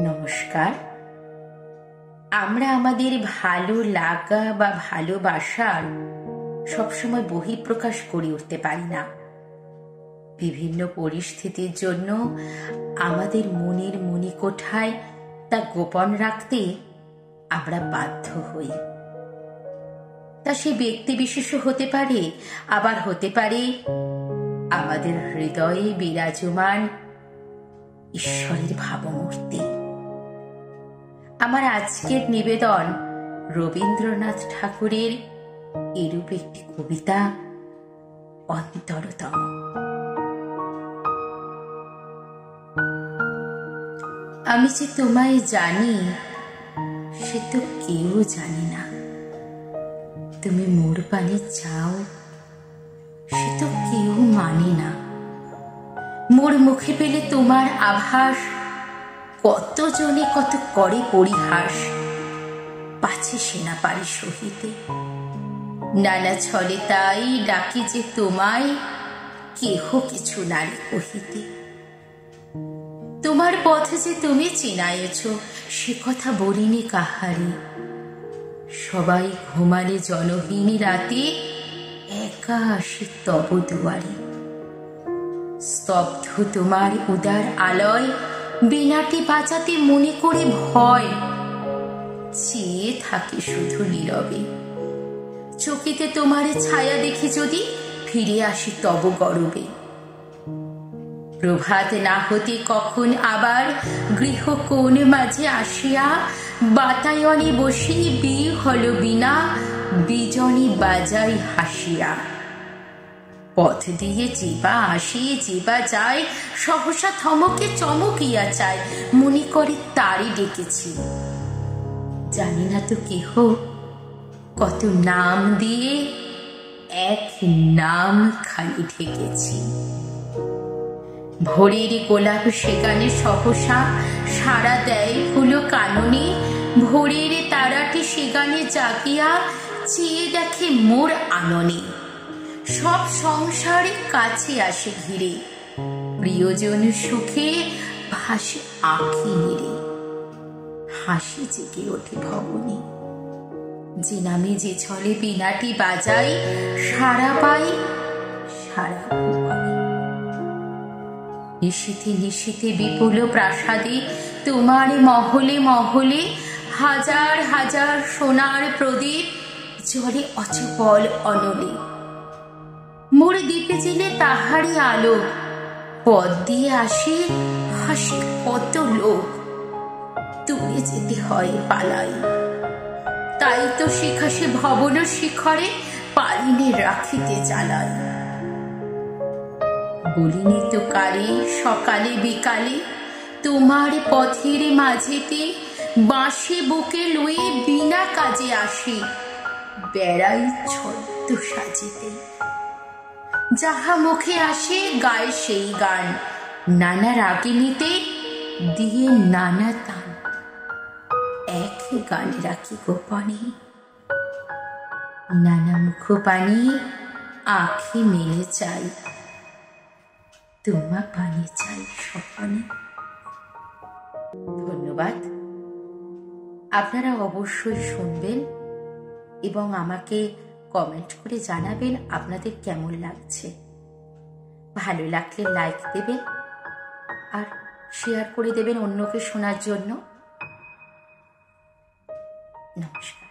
নমস্কার। আমরা আমাদের ভালো লাগা বা ভালোবাসার সবসময় বহিঃপ্রকাশ করে উঠতে পারি না। বিভিন্ন পরিস্থিতির জন্য আমাদের মনের মণিকোঠায় তা গোপন রাখতে আমরা বাধ্য হই। তা সে ব্যক্তি বিশেষও হতে পারে, আবার হতে পারে আমাদের হৃদয়ে বিরাজমান ঈশ্বরের ভাবমূর্তি। আমার আজকের নিবেদন রবীন্দ্রনাথ ঠাকুরের এরূপ একটি কবিতা, অন্তরতম। আমি যে তোমায় জানি সে তো কেউ জানে না, তুমি মোর পানে চাও সে তো কেউ মানে না। মোর মুখে পেলে তোমার আভাস, কতজনে কত করে পরিহাস, পাছে সে না পারি সহিতে। নানা ছলে তাই ডাকি যে তোমায়, কেহ কিছু নারী কহিতে। তোমার পথে যে তুমি চিনাইছ সে কথা বলিনি কাহারে। সবাই ঘুমালে জনহীন রাতে একা আসে তব দুয়ারে। স্তব্ধ তোমার উদার আলয়, বীণাটি বাজাতে মনে করে ভয়। চেয়ে থাকে শুধু নীরবে, চকিতে তোমার ছায়া দেখি যদি ফিরে আসি তব গরবে। প্রভাত না হতে কখন আবার গৃহ কোণ মাঝে আসিয়া, বাতায়নে বসি বিহল বীণা, বিজনী বাজাই হাসিয়া। পথ দিয়ে যেবা আসে যেবা যায়, সহসা থমকে চমকিয়া চায়, মনে করে তারই ডেকেছি। জানি না তো কেহ, কত নাম দিয়ে এক নাম খালি ঢেকেছি। ভোরের গোলাপ সেখানে সহসা সাড়া দেয় হলো কাননে। ভোরের তারাটি সেখানে জাগিয়া চেয়ে দেখে মোর আননে। সব সংসারে কাছে আসে ঘিরে, প্রিয়জন সুখে ভাসে আঁখি নিরে। হাসি জেগে ওঠে ভবনে, যে নামে যে ছলে বীণাটি বাজাই, সারা পাই সারা ভুবনে। নিশীথে নিশীথে বিপুল প্রাসাদে তোমার মহলে মহলে, হাজার হাজার সোনার প্রদীপ জ্বলে অচপল অনলে। মোর দ্বীপে জেলে তাহারই আলো, পথ দিয়ে আসে হাসে কত লোক। দূরে যেতে হয় পালাই, তাই তো শিখাসে ভবন শিখরে পারিনে রাখিতে জ্বালাই। বলিনি তো কারে সকালে বিকালে, তোমার পথের মাঝেতে বাঁশি বুকে লয়ে বিনা কাজে আসি, বেড়াই ছদ্ম সাজিতে। যাহা মুখে আসে গায়ে সেই গান, নানা রাগিনীতে দিয়ে নানা তান। এক গান রাখি গোপনে, নানা মুখ পানি আঁখি মেলে চাই, তোমা পানি চাই স্বপনে। ধন্যবাদ। আপনারা অবশ্যই শুনবেন এবং আমাকে কমেন্ট করে জানাবেন আপনাদের কেমন লাগছে। ভালো লাগলে লাইক দেবেন আর শেয়ার করে দেবেন অন্যকে শোনার জন্য। নমস্কার।